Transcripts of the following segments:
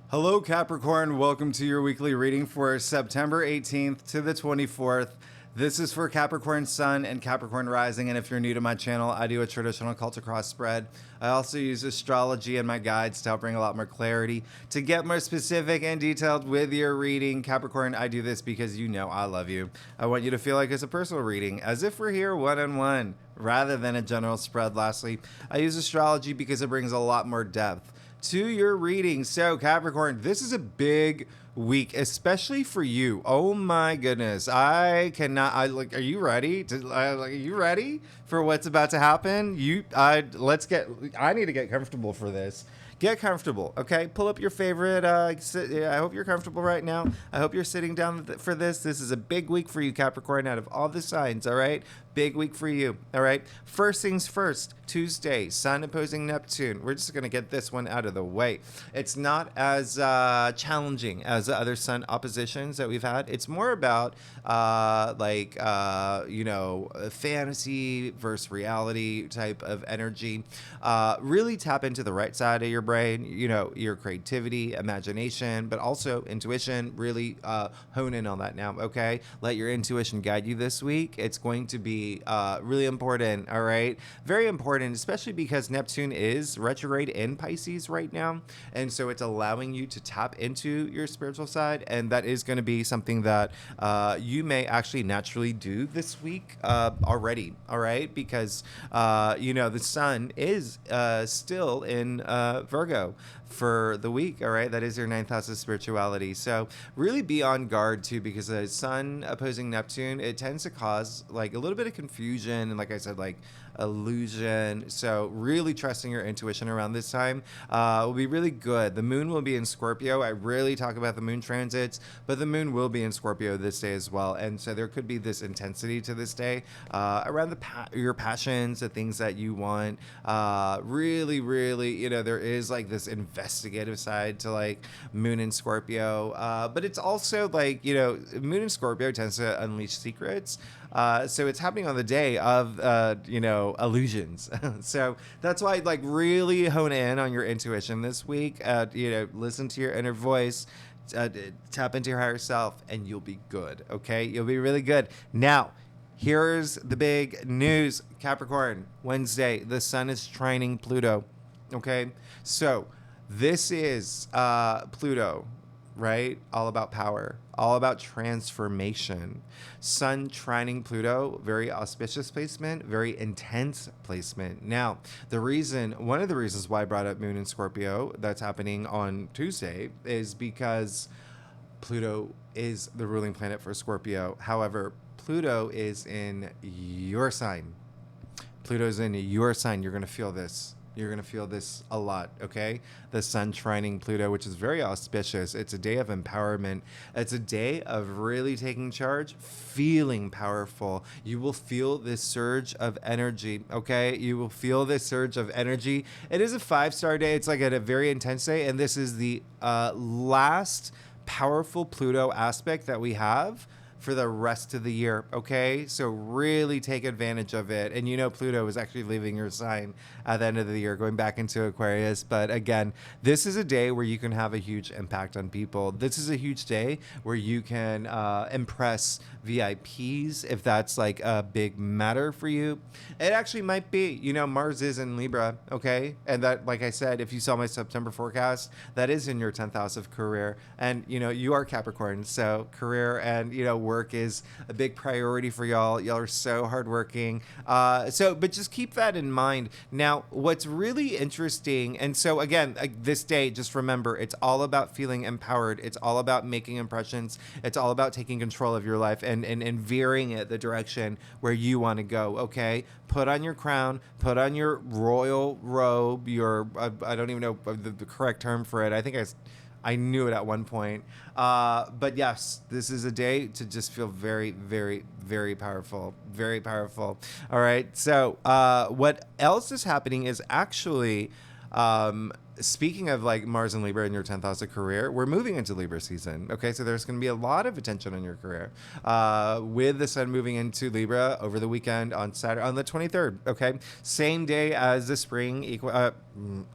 Hello, Capricorn. Welcome to your weekly reading for September 18th to the 24th. This is for Capricorn Sun and Capricorn Rising, and if you're new to my channel, I do a traditional cult cross spread. I also use astrology and my guides to help bring a lot more clarity. To get more specific and detailed with your reading, Capricorn, I do this because you know I love you. I want you to feel like it's a personal reading, as if we're here one-on-one, rather than a general spread. Lastly, I use astrology because it brings a lot more depth to your reading. So Capricorn, this is a big week, especially for you. Oh my goodness. Are you ready are you ready for what's about to happen? I need to get comfortable for this. Get comfortable, okay? Pull up your favorite. I hope you're comfortable right now. I hope you're sitting down for this. This is a big week for you, Capricorn, out of all the signs, all right? Big week for you, all right? First things first, Tuesday, Sun opposing Neptune. We're just going to get this one out of the way. It's not as challenging as the other Sun oppositions that we've had. It's more about, fantasy versus reality type of energy. Really tap into the right side of your brain, your creativity, imagination, but also intuition. Really hone in on that now, okay? Let your intuition guide you this week. It's going to be really important, all right? Very important, especially because Neptune is retrograde in Pisces right now, and so it's allowing you to tap into your spiritual side, and that is going to be something that you may actually naturally do this week already, all right? Because, the Sun is still in Virgo for the week, all right? That is your 9th house of spirituality. So really be on guard too, because the Sun opposing Neptune, it tends to cause like a little bit of confusion and, like I said, like illusion. So really trusting your intuition around this time will be really good. The moon will be in Scorpio. I rarely talk about the moon transits, but the moon will be in Scorpio this day as well. And so there could be this intensity to this day around your passions, the things that you want. Really, there is like this investigative side to like moon in Scorpio. But it's also like, moon in Scorpio tends to unleash secrets. So it's happening on the day of, illusions. So that's why, like, really hone in on your intuition this week. Listen to your inner voice, tap into your higher self, and you'll be good. Okay. You'll be really good. Now, here's the big news, Capricorn. Wednesday, the Sun is trining Pluto. Okay. So this is, Pluto, right? All about power, all about transformation. Sun trining Pluto, very auspicious placement, very intense placement. Now, one of the reasons why I brought up Moon in Scorpio that's happening on Tuesday is because Pluto is the ruling planet for Scorpio. However, Pluto is in your sign. Pluto's in your sign. You're going to feel this. You're going to feel this a lot, okay? The Sun trining Pluto, which is very auspicious. It's a day of empowerment. It's a day of really taking charge, feeling powerful. You will feel this surge of energy, okay? You will feel this surge of energy. It is a 5-star day. It's like a very intense day, and this is the last powerful Pluto aspect that we have for the rest of the year, okay? So really take advantage of it. And Pluto is actually leaving your sign at the end of the year, going back into Aquarius. But again, this is a day where you can have a huge impact on people. This is a huge day where you can impress VIPs, if that's like a big matter for you. It actually might be. Mars is in Libra, okay? And that, like I said, if you saw my September forecast, that is in your 10th house of career. And, you are Capricorn, so career and, work is a big priority for y'all. Y'all are so hardworking. But just keep that in mind. Now, what's really interesting, and so again, this day, just remember, it's all about feeling empowered. It's all about making impressions. It's all about taking control of your life and veering it the direction where you want to go, okay? Put on your crown, put on your royal robe, I don't even know the correct term for it. I think I knew it at one point. But yes, this is a day to just feel very, very, very powerful. Very powerful. All right. So what else is happening is actually speaking of like Mars and Libra in your 10th house of career, we're moving into Libra season. Okay, so there's going to be a lot of attention on your career with the sun moving into Libra over the weekend on Saturday, on the 23rd. Okay, same day as the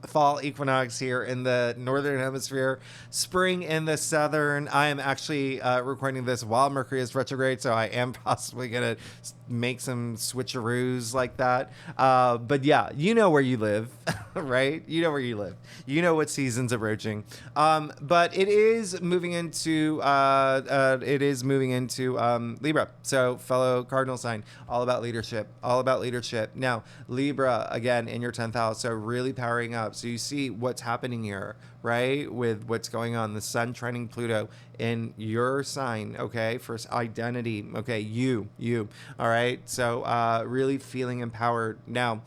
fall equinox here in the northern hemisphere, spring in the southern. I am actually recording this while Mercury is retrograde, so I am possibly going to make some switcheroos like that. But yeah, you know where you live, right? You know where you live. You know what season's approaching. But it is moving into Libra. So fellow cardinal sign, all about leadership, all about leadership. Now, Libra, again, in your 10th house, so really powering up. So you see what's happening here, right? With what's going on, the sun trining Pluto in your sign, okay? First identity, okay? You, all right? So really feeling empowered. Now,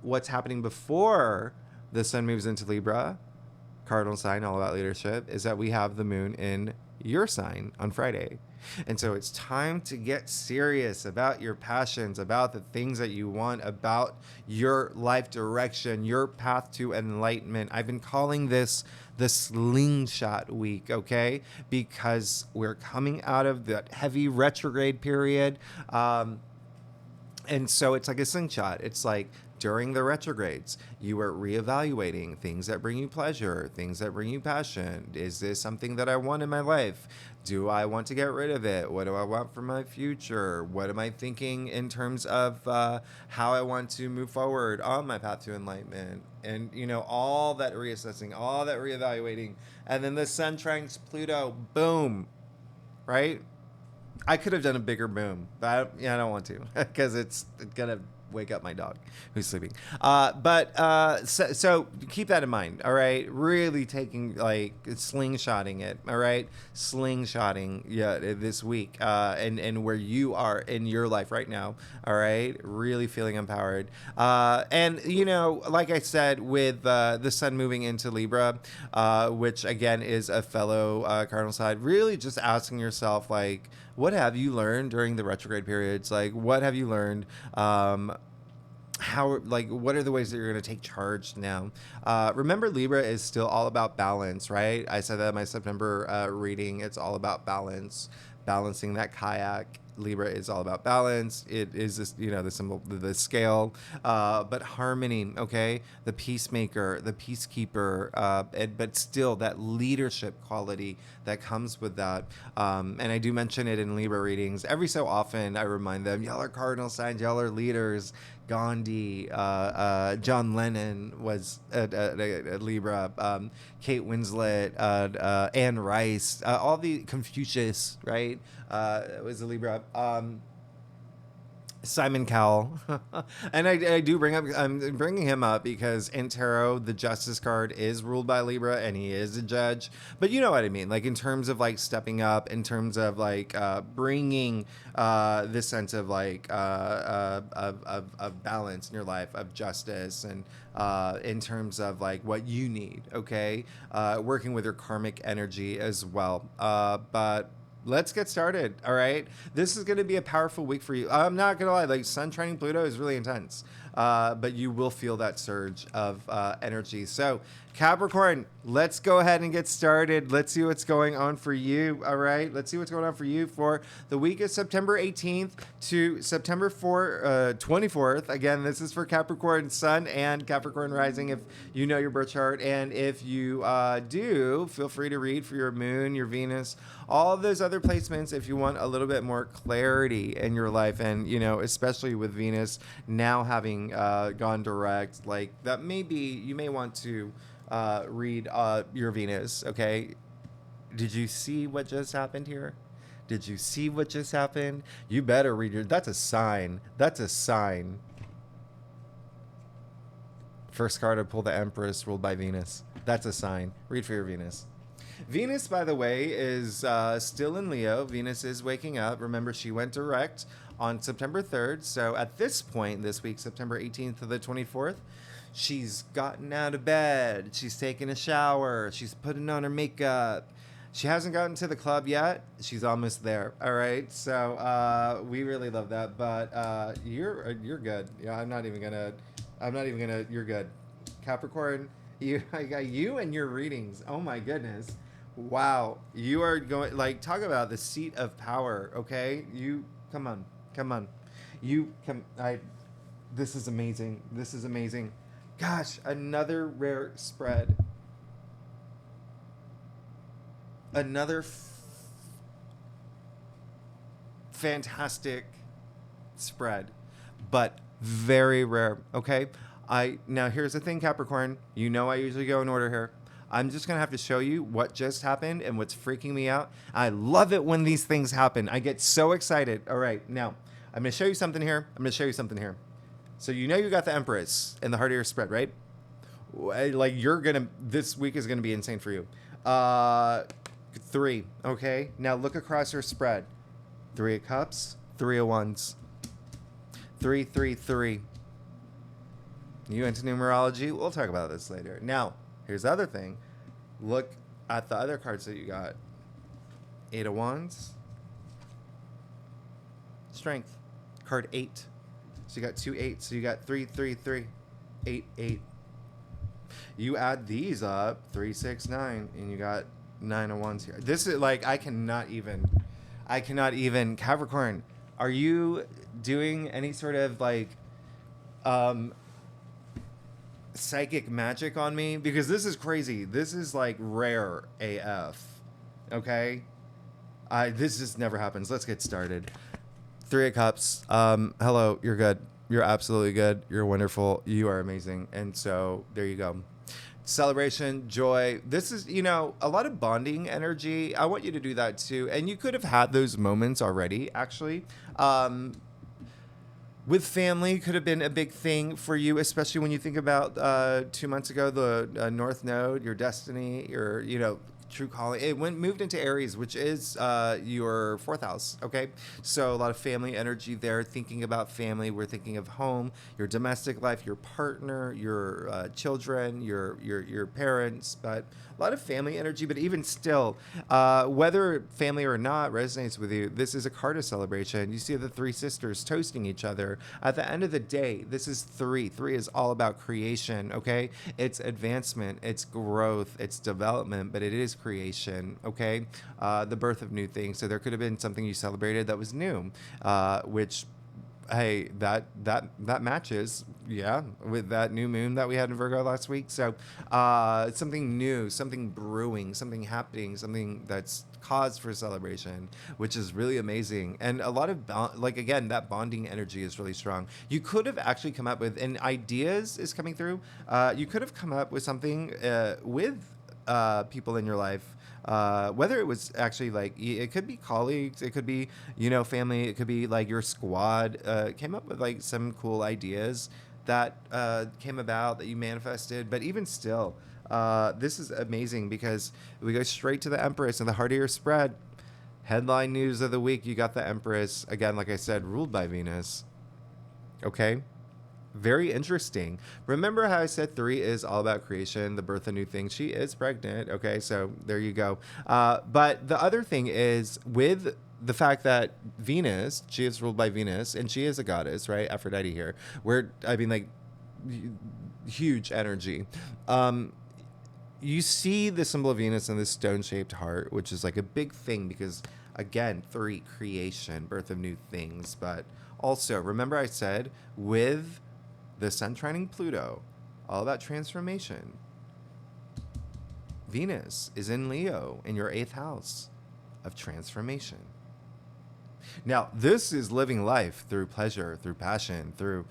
what's happening before the sun moves into Libra, cardinal sign, all about leadership, is that we have the moon in your sign on Friday. And so it's time to get serious about your passions, about the things that you want, about your life direction, your path to enlightenment. I've been calling this the slingshot week, okay? Because we're coming out of that heavy retrograde period. And so it's like a slingshot. It's like during the retrogrades, you are reevaluating things that bring you pleasure, things that bring you passion. Is this something that I want in my life? Do I want to get rid of it? What do I want for my future? What am I thinking in terms of how I want to move forward on my path to enlightenment? And, you know, all that reassessing, all that reevaluating. And then the sun trines Pluto, boom, right? I could have done a bigger boom, but I don't want to because it's going to wake up my dog who's sleeping. So keep that in mind, all right? Really taking, like, slingshotting it, all right? Slingshotting, this week and where you are in your life right now, all right? Really feeling empowered. And, you know, like I said, with the sun moving into Libra, which, again, is a fellow cardinal side, really just asking yourself, like, what have you learned during the retrograde periods? Like, what have you learned? What are the ways that you're going to take charge now? Remember, Libra is still all about balance, right? I said that in my September reading. It's all about balance, balancing that kayak. Libra is all about balance. It is this, you know, the symbol, the scale, but harmony, okay? The peacemaker, the peacekeeper, but still that leadership quality that comes with that. And I do mention it in Libra readings. Every so often, I remind them, y'all are cardinal signs, y'all are leaders. Gandhi, John Lennon was a Libra, Kate Winslet, Anne Rice, all the Confucius, right, was a Libra. Simon Cowell. And I do I'm bringing him up because in tarot, the Justice card is ruled by Libra and he is a judge. But you know what I mean? Like in terms of like stepping up, in terms of like bringing this sense of like of balance in your life, of justice, and in terms of like what you need, okay? Working with your karmic energy as well. But let's get started, all right? This is going to be a powerful week for you. I'm not going to lie, like sun trining Pluto is really intense, but you will feel that surge of energy. So Capricorn, let's go ahead and get started. Let's see what's going on for you, all right? Let's see what's going on for you for the week of September 18th to September 24th. Again, this is for Capricorn Sun and Capricorn Rising if you know your birth chart. And if you do, feel free to read for your moon, your Venus, all of those other placements if you want a little bit more clarity in your life. And, you know, especially with Venus now having gone direct, like that maybe you may want to read your Venus, okay? Did you see what just happened here? Did you see what just happened? You better read your... That's a sign. That's a sign. First card to pull, the Empress ruled by Venus. That's a sign. Read for your Venus. Venus, by the way, is still in Leo. Venus is waking up. Remember, she went direct on September 3rd. So at this point this week, September 18th to the 24th, she's gotten out of bed. She's taken a shower. She's putting on her makeup. She hasn't gotten to the club yet. She's almost there. All right. So we really love that. But you're good. Yeah, I'm not even gonna. You're good. Capricorn, I got you and your readings. Oh my goodness. Wow. You are going, like, talk about the seat of power, okay? You, come on. Come on. You come, this is amazing. This is amazing. Gosh, another rare spread. Another fantastic spread, but very rare. Okay. Now here's the thing, Capricorn. You know I usually go in order here. I'm just gonna have to show you what just happened and what's freaking me out. I love it when these things happen. I get so excited. All right, now I'm gonna show you something here. I'm gonna show you something here. So you know you got the Empress in the heart of your spread, right? Like you're gonna. This week is gonna be insane for you. 3. Okay. Now look across your spread. 3 of Cups, 3 of Wands. 3, 3, 3. You into numerology? We'll talk about this later. Now, here's the other thing. Look at the other cards that you got. 8 of Wands. Strength. Card 8. So you got 2 8s. So you got 3, 3, 3. 8, 8. You add these up. 3, 6, 9. And you got 9 of Wands here. This is like, I cannot even. Capricorn, are you doing any sort of like psychic magic on me? Because this is crazy. This is like rare AF. Okay? This just never happens. Let's get started. 3 of Cups. Hello, you're good. You're absolutely good. You're wonderful. You are amazing. And so there you go. Celebration, joy. This is, a lot of bonding energy. I want you to do that too. And you could have had those moments already, actually. With family could have been a big thing for you, especially when you think about 2 months ago, the North Node, your destiny, your, true calling. It moved into Aries, which is your 4th house. Okay, so a lot of family energy there. Thinking about family, we're thinking of home, your domestic life, your partner, your children, your parents, but a lot of family energy. But even still, whether family or not resonates with you, this is a card of celebration. You see the 3 sisters toasting each other. At the end of the day, this is 3. 3 is all about creation. Okay, it's advancement, it's growth, it's development, but it is creation. Okay, the birth of new things. So there could have been something you celebrated that was new, which, hey, that matches, yeah, with that new moon that we had in Virgo last week. So something new, something brewing, something happening, something that's cause for celebration, which is really amazing. And a lot of again, that bonding energy is really strong. You could have actually come up with, and ideas is coming through, you could have come up with something with people in your life, whether it was actually like, it could be colleagues, it could be, family, it could be like your squad, came up with like some cool ideas that came about, that you manifested. But even still, this is amazing because we go straight to the Empress in the heart of your spread. Headline news of the week, you got the Empress, again, like I said, ruled by Venus. Okay, very interesting. Remember how I said 3 is all about creation, the birth of new things? She is pregnant. Okay, so there you go. But the other thing is, with the fact that Venus, she is ruled by Venus, and she is a goddess, right? Aphrodite here. Like, huge energy. You see the symbol of Venus in this stone-shaped heart, which is like a big thing because, again, 3, creation, birth of new things. But also, remember I said, with the Sun trining Pluto, all about transformation. Venus is in Leo in your 8th house of transformation. Now, this is living life through pleasure, through passion, through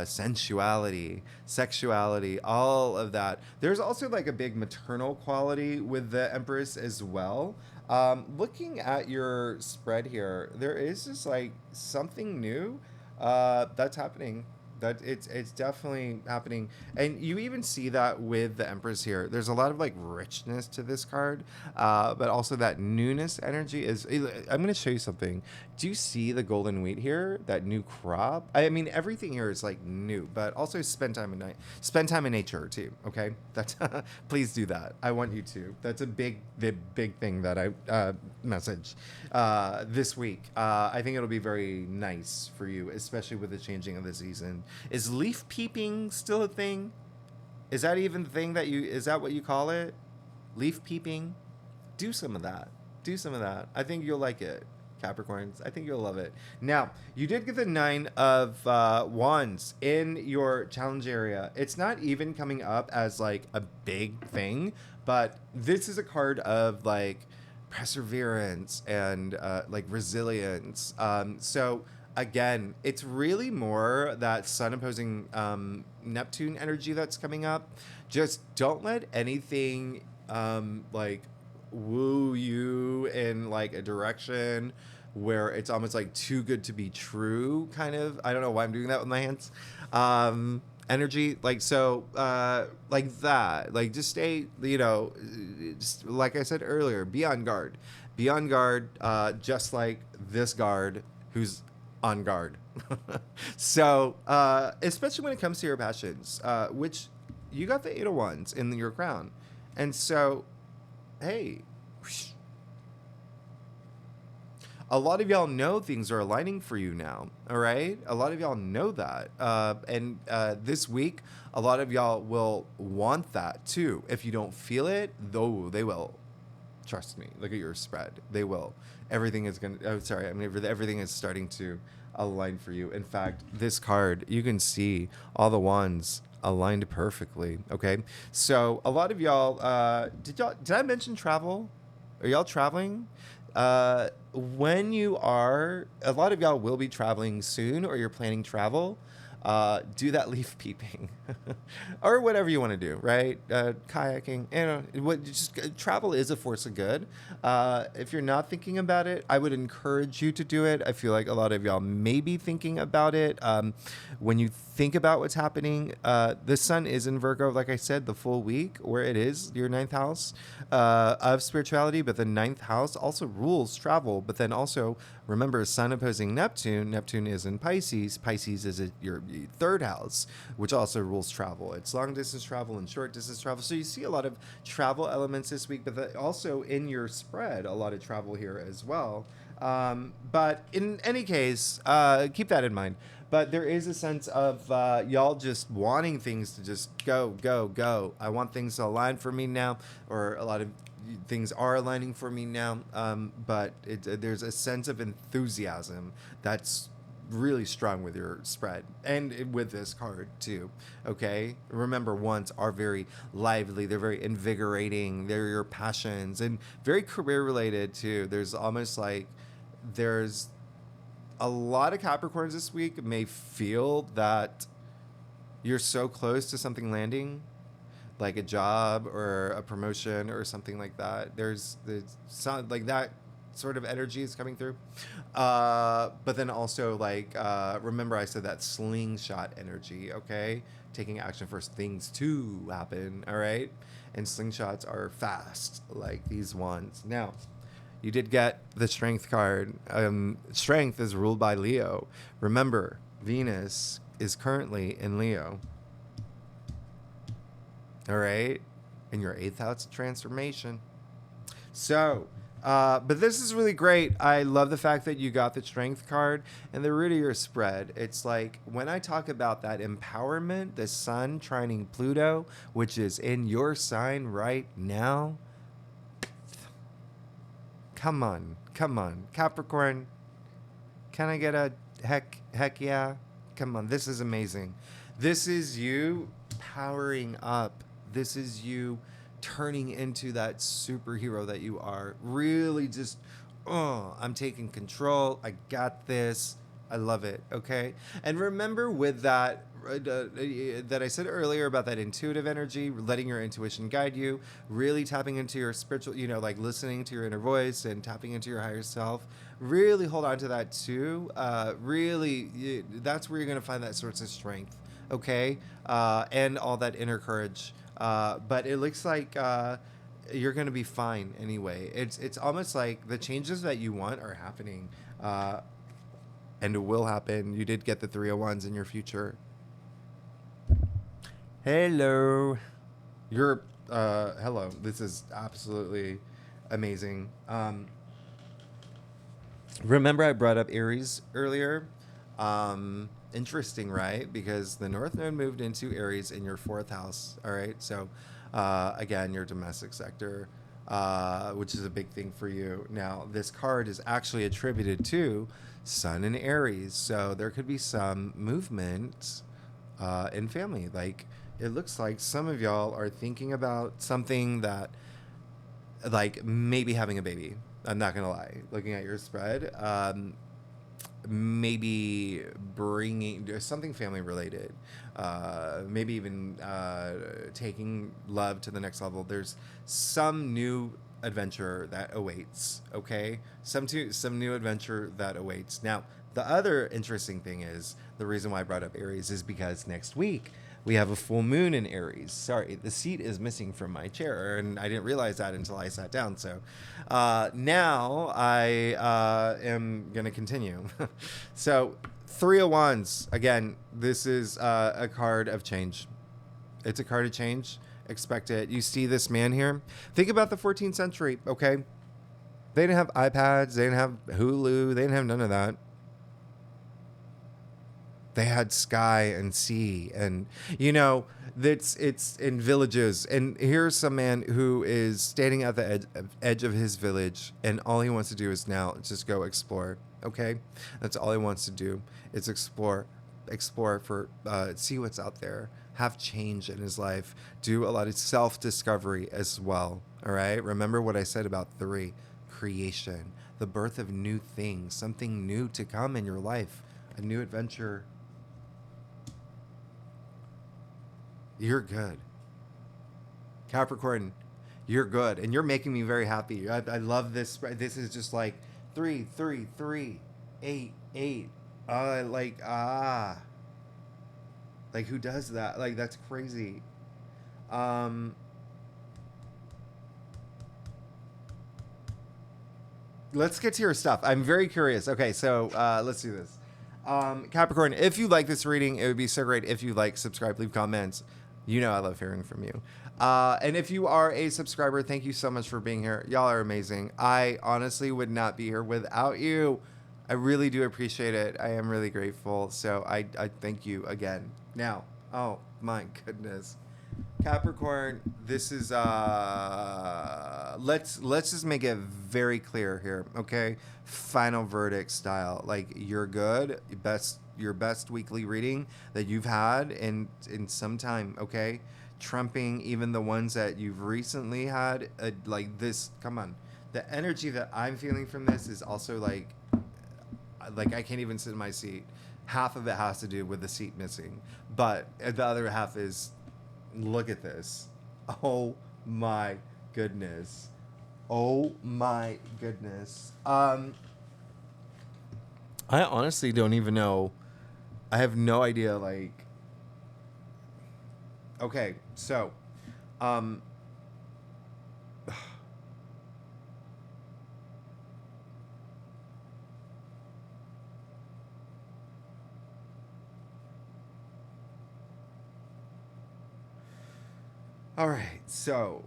sensuality, sexuality, all of that. There's also like a big maternal quality with the Empress as well. Looking at your spread here, there is just like something new that's happening. That it's definitely happening. And you even see that with the Empress here. There's a lot of like richness to this card, but also that newness energy is. I'm going to show you something. Do you see the golden wheat here? That new crop? I mean, everything here is like new, but also spend time in nature too. Okay, that's please do that. I want you to. That's the big thing that I message this week. I think it'll be very nice for you, especially with the changing of the season. Is leaf peeping still a thing? Is that even the thing that is that what you call it? Leaf peeping? Do some of that. Do some of that. I think you'll like it, Capricorns. I think you'll love it. Now, you did get the 9 of Wands in your challenge area. It's not even coming up as like a big thing, but this is a card of like perseverance and like resilience. So again, it's really more that sun opposing Neptune energy that's coming up. Just don't let anything like woo you in like a direction where it's almost like too good to be true, kind of. I don't know why I'm doing that with my hands. Energy, like, so like that, like, just stay, just like I said earlier, be on guard. Be on guard, just like this guard who's on guard. So especially when it comes to your passions, which you got the 8 of Wands in your crown. And so, hey, a lot of y'all know things are aligning for you now. All right. A lot of y'all know that. And this week, a lot of y'all will want that too. If you don't feel it, though, they will. Trust me. Look at your spread. They will. Everything is going to, everything is starting to align for you. In fact, this card, you can see all the wands aligned perfectly. Okay. So a lot of y'all, did I mention travel? Are y'all traveling? When you are, a lot of y'all will be traveling soon, or you're planning travel. Do that leaf peeping or whatever you want to do, right? Kayaking, travel is a force of good. If you're not thinking about it, I would encourage you to do it. I feel like a lot of y'all may be thinking about it. When you think about what's happening, the sun is in Virgo, like I said, the full week, where it is your 9th house of spirituality, but the 9th house also rules travel. But then also remember, sun opposing Neptune. Neptune is in Pisces. Pisces is your 3rd house, which also rules travel. It's long distance travel and short distance travel. So you see a lot of travel elements this week, but also in your spread, a lot of travel here as well. But in any case, keep that in mind. But there is a sense of y'all just wanting things to just go, go, go. I want things to align for me now, or a lot of things are aligning for me now. But there's a sense of enthusiasm that's really strong with your spread and with this card too. Okay, remember, wands are very lively, they're very invigorating, they're your passions, and very career related too. There's almost like there's a lot of Capricorns this week may feel that you're so close to something landing, like a job or a promotion or something like that. There's some like that sort of energy is coming through. But then also, like, remember I said that slingshot energy, okay? Taking action for things to happen, all right? And slingshots are fast, like these ones. Now, you did get the Strength card. Strength is ruled by Leo. Remember, Venus is currently in Leo. All right? In your 8th house of transformation. So, but this is really great. I love the fact that you got the Strength card and the root of your spread. It's like when I talk about that empowerment, the sun trining Pluto, which is in your sign right now. Come on, Capricorn. Can I get a heck yeah? Come on, this is amazing. This is you powering up. This is you turning into that superhero that you are. Really just, I'm taking control. I got this. I love it. Okay. And remember with that, that I said earlier about that intuitive energy, letting your intuition guide you, really tapping into your spiritual, like listening to your inner voice and tapping into your higher self. Really hold on to that too. That's where you're going to find that source of strength. Okay. And all that inner courage. But it looks like you're going to be fine anyway. It's almost like the changes that you want are happening, and it will happen. You did get the 3 of Wands in your future. Hello. Hello. This is absolutely amazing. Remember I brought up Aries earlier? Interesting, right? Because the North Node moved into Aries in your fourth house. All right. So, again, your domestic sector, which is a big thing for you. Now, this card is actually attributed to Sun in Aries. So, there could be some movement in family. Like, it looks like some of y'all are thinking about something that, like, maybe having a baby. I'm not going to lie. Looking at your spread, maybe bringing something family related, maybe even taking love to the next level. There's some new adventure that awaits. Okay, some new adventure that awaits. Now, the other interesting thing is, the reason why I brought up Aries is because next week we have a full moon in Aries. Sorry, the seat is missing from my chair, and I didn't realize that until I sat down. So now I am going to continue. So, Three of Wands. Again, this is a card of change. It's a card of change. Expect it. You see this man here? Think about the 14th century, okay? They didn't have iPads. They didn't have Hulu. They didn't have none of that. They had sky and sea, and it's in villages. And here's some man who is standing at the edge of his village, and all he wants to do is now just go explore. Okay, that's all he wants to do is explore for see what's out there, have change in his life, do a lot of self-discovery as well. All right, remember what I said about 3: creation, the birth of new things, something new to come in your life, a new adventure. You're good. Capricorn, you're good. And you're making me very happy. I love this. This is just like 3, 3, 3, 8, 8. Like, who does that? Like, that's crazy. Let's get to your stuff. I'm very curious. Okay, so let's do this. Capricorn, if you like this reading, it would be so great if you like, subscribe, leave comments. I love hearing from you. And if you are a subscriber, thank you so much for being here. Y'all are amazing. I honestly would not be here without you. I really do appreciate it. I am really grateful. So I thank you again. Now, oh my goodness. Capricorn, this is let's just make it very clear here, okay? Final verdict style. Like, you're good. Your best weekly reading that you've had in some time, okay? Trumping even the ones that you've recently had. Like, this, come on. The energy that I'm feeling from this is also like I can't even sit in my seat. Half of it has to do with the seat missing, but the other half is, look at this. Oh my goodness. Oh my goodness. I honestly don't even know. I have no idea, like. Okay, so all right, so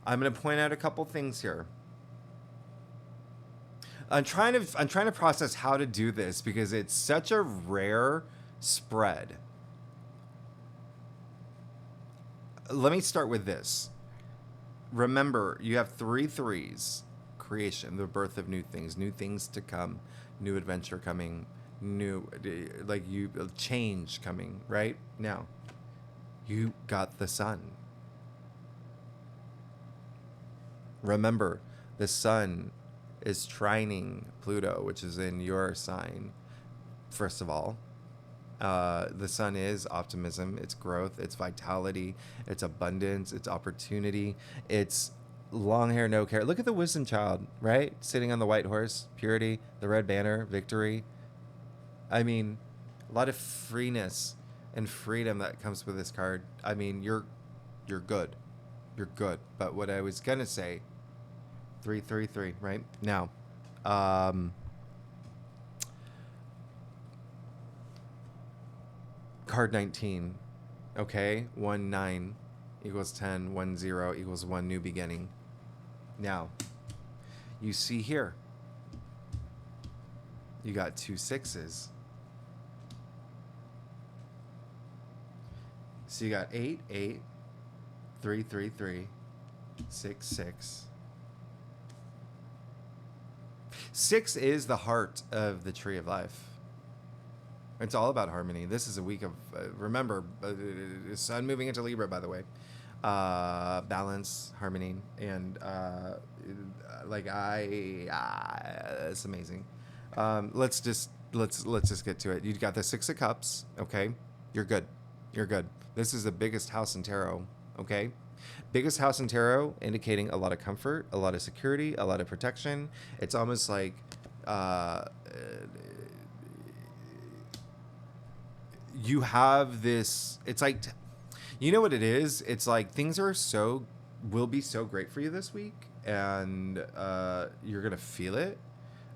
I'm going to point out a couple things here. I'm trying to process how to do this because it's such a rare spread. Let me start with this. Remember, you have 3 threes. Creation, the birth of new things to come, new adventure coming, change coming, right? Now, you got the sun. Remember, the sun is trining Pluto, which is in your sign. First of all, the sun is optimism, it's growth, it's vitality, it's abundance, it's opportunity, it's long hair, no care. Look at the wisdom child, right? Sitting on the white horse, purity, the red banner, victory. I mean, a lot of freeness and freedom that comes with this card. I mean, you're good. You're good. But what I was gonna say, 333, right? Now, card 19, okay? 1 9 equals 10, 1 0 equals 1 new beginning. Now, you see here, You got 2 6s. So you got 8 8, 3 3 3, 6 6. 6 is the heart of the tree of life. It's all about harmony. This is a week of, remember, sun moving into Libra, by the way. Balance, harmony, and it's amazing. Let's just get to it. You got the 6 of Cups. Okay, you're good. You're good. This is the biggest house in tarot. Okay, biggest house in tarot, indicating a lot of comfort, a lot of security, a lot of protection. It's almost like you have this. It's like, you know what it is? It's like things will be so great for you this week, and you're gonna feel it.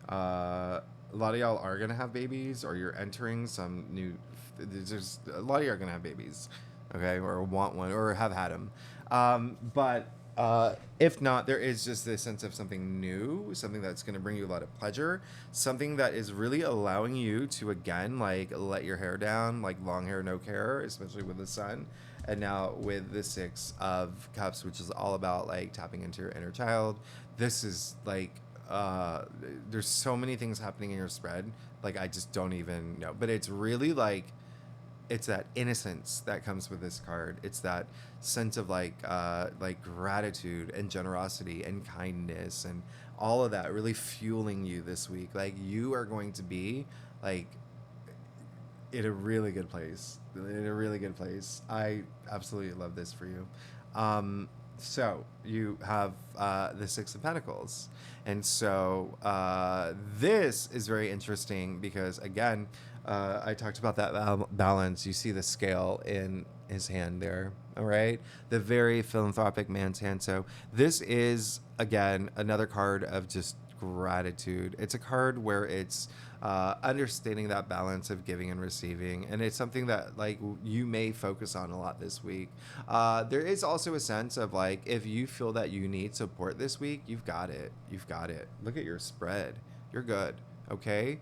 A lot of y'all are gonna have babies, or you're entering some new. There's a lot of y'all are gonna have babies, okay, or want one, or have had them. But if not, there is just this sense of something new, something that's going to bring you a lot of pleasure, something that is really allowing you to, again, like, let your hair down, like long hair, no care, especially with the sun. And now with the 6 of Cups, which is all about like tapping into your inner child. This is like, there's so many things happening in your spread. Like, I just don't even know, but it's really like, it's that innocence that comes with this card. It's that sense of like gratitude and generosity and kindness and all of that really fueling you this week. Like, you are going to be like in a really good place. In a really good place. I absolutely love this for you. So you have the 6 of Pentacles. And so this is very interesting because, again, I talked about that balance. You see the scale in his hand there, all right? The very philanthropic man's hand. So this is, again, another card of just gratitude. It's a card where it's understanding that balance of giving and receiving, and it's something that like you may focus on a lot this week. There is also a sense of like, if you feel that you need support this week, you've got it. Look at your spread. You're good. Okay,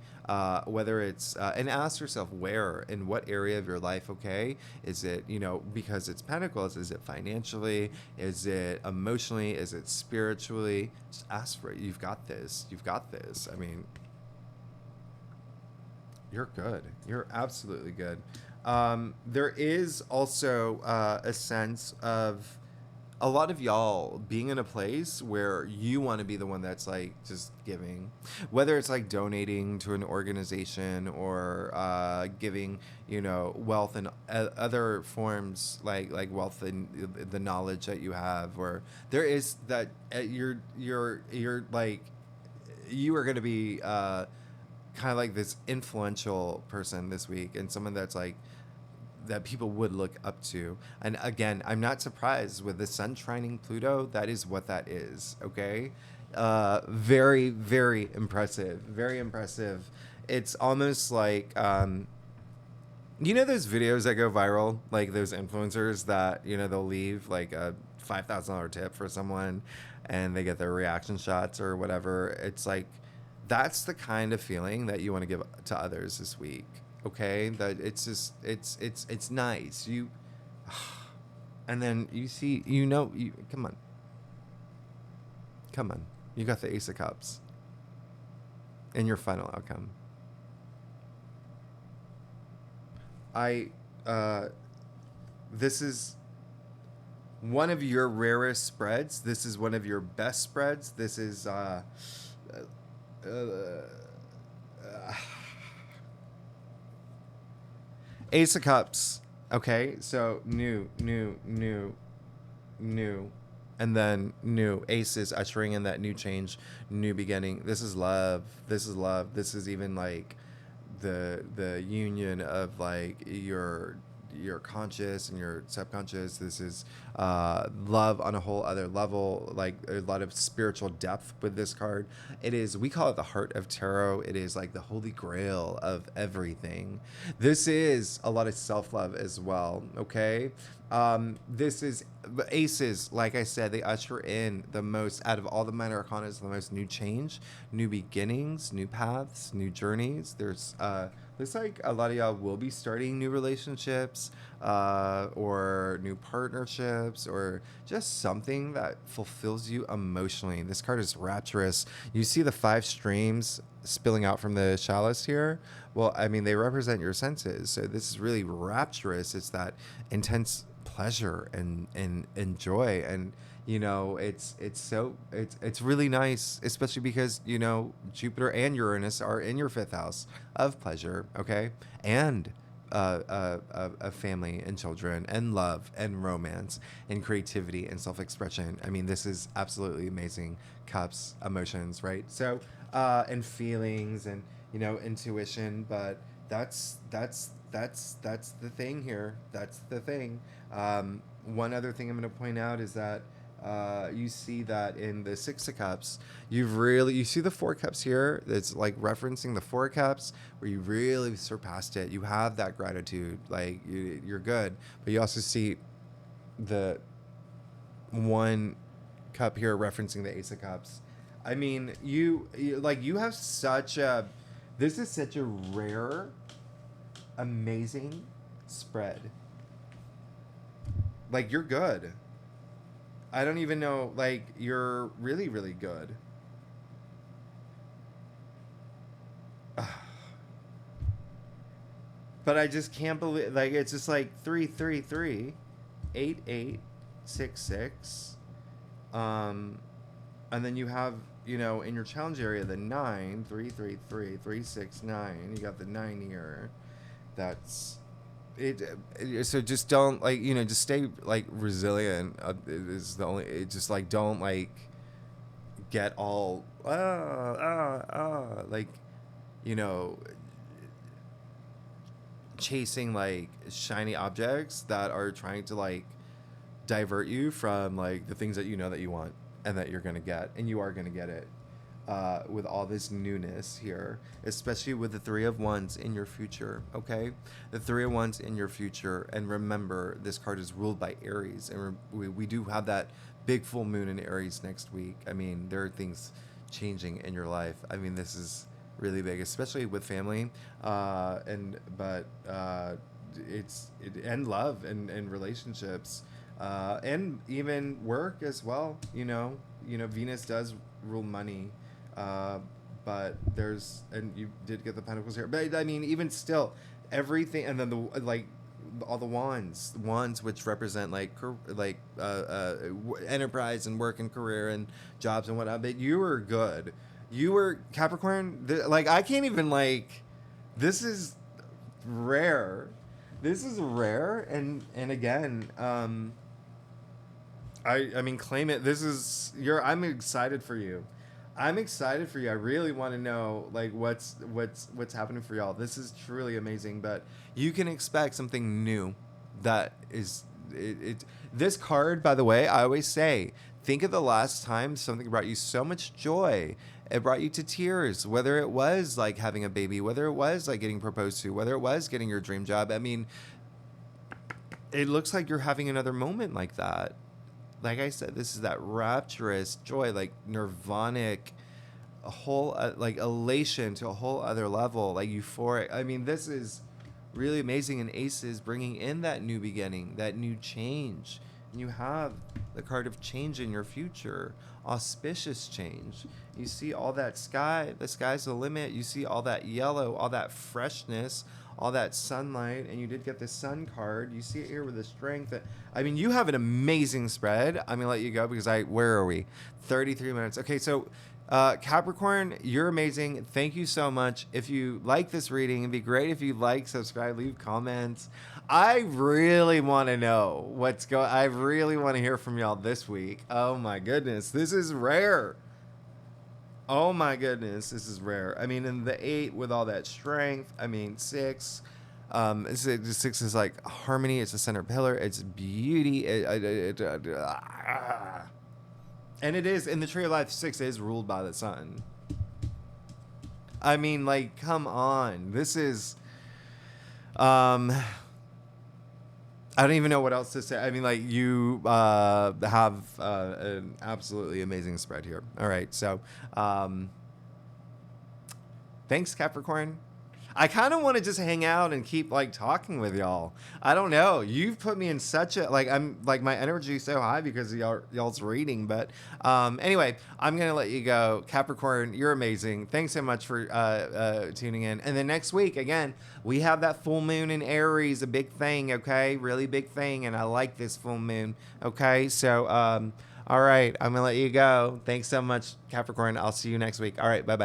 whether it's and ask yourself where, in what area of your life. Okay, is it, because it's Pentacles, is it financially, is it emotionally, is it spiritually? Just ask for it. You've got this. I mean, you're good. You're absolutely good. There is also a sense of a lot of y'all being in a place where you want to be the one that's like just giving, whether it's like donating to an organization or giving, wealth and other forms like wealth and the knowledge that you have, or there is that you're like, you are going to be kind of like this influential person this week, and someone that's like, that people would look up to. And again, I'm not surprised with the sun trining Pluto. That is what that is. Okay. Very, very impressive. Very impressive. It's almost like, those videos that go viral, like those influencers that, they'll leave like a $5,000 tip for someone and they get their reaction shots or whatever. It's like, that's the kind of feeling that you want to give to others this week. Okay, that it's just it's nice. And then you see, come on, you got the Ace of Cups in your final outcome. This is one of your rarest spreads. This is one of your best spreads. This is Ace of Cups. Okay, so new, and then new. Ace is ushering in that new change, new beginning. This is love. This is even like the union of like your your conscious and your subconscious. This is love on a whole other level, like a lot of spiritual depth with this card. It is, we call it the heart of tarot. It is like the holy grail of everything. This is a lot of self-love as well, okay? This is aces, like I said, they usher in the most out of all the minor arcana, the most new change, new beginnings, new paths, new journeys. There's looks like a lot of y'all will be starting new relationships, or new partnerships, or just something that fulfills you emotionally. This card is rapturous. You see the 5 streams spilling out from the chalice here. Well, I mean, they represent your senses. So this is really rapturous. It's that intense pleasure and joy, and it's really nice, especially because Jupiter and Uranus are in your 5th house of pleasure, okay, and of family and children and love and romance and creativity and self-expression. I mean, this is absolutely amazing. Cups, emotions, right? So and feelings and intuition, but that's the thing here. That's the thing. One other thing I'm going to point out is that you see that in the 6 of Cups, you see the 4 Cups here. That's like referencing the 4 Cups, where you really surpassed it. You have that gratitude, like you're good. But you also see the 1 Cup here referencing the Ace of Cups. I mean, you have such a. This is such a rare, amazing spread. Like, you're good. I don't even know. Like, you're really, really good. But I just can't believe. Like, it's just like 333, 8866. And then you have, in your challenge area, the 9, 333, 369. You got the 9 here. That's it. So just don't, just stay, resilient. Is the only, it just, don't, get all, chasing, shiny objects that are trying to, divert you from, the things that that you want and that you're going to get, and you are going to get it. With all this newness here, especially with the 3 of Wands in your future, okay? The 3 of Wands in your future, and remember, this card is ruled by Aries, and we do have that big full moon in Aries next week. I mean, there are things changing in your life. I mean, this is really big, especially with family, and love and relationships, and even work as well. Venus does rule money. But you did get the Pentacles here, but I mean, even still, everything, and then all the wands which represent enterprise and work and career and jobs and whatnot. But you were good. You were Capricorn. I can't even this is rare. This is rare, and again, I mean, claim it. This is I'm excited for you. I really want to know what's happening for y'all. This is truly amazing, but you can expect something new. That is it. This card, by the way, I always say, think of the last time something brought you so much joy. It brought you to tears, whether it was having a baby, whether it was getting proposed to, whether it was getting your dream job. I mean, it looks like you're having another moment like that. Like I said, this is that rapturous joy, nirvanic, a whole elation to a whole other level, euphoric. I mean, this is really amazing. And Aces bringing in that new beginning, that new change. And you have the card of change in your future, auspicious change. You see all that sky, the sky's the limit. You see all that yellow, all that freshness, all that sunlight, and you did get the sun card. You see it here with the strength. I mean, you have an amazing spread. I'm gonna let you go because where are we? 33 minutes. Okay, so Capricorn, you're amazing. Thank you so much. If you like this reading, it'd be great if you subscribe, leave comments. I really want to know I really want to hear from y'all this week. Oh my goodness, this is rare. Oh my goodness, this is rare. I mean, in the 8 with all that strength. I mean, 6. The six is like harmony. It's a center pillar. It's beauty. And it is in the tree of life. Six is ruled by the sun. I mean, like, come on. This is, I don't even know what else to say. I mean, like, you have an absolutely amazing spread here. All right, so thanks, Capricorn. I kind of want to just hang out and keep like talking with y'all. I don't know. You've put me in such a I'm like my energy is so high because of y'all's reading. But anyway, I'm gonna let you go, Capricorn. You're amazing. Thanks so much for tuning in. And then next week again, we have that full moon in Aries, a big thing. Okay, really big thing, and I like this full moon. Okay, so all right, I'm gonna let you go. Thanks so much, Capricorn. I'll see you next week. All right, bye bye.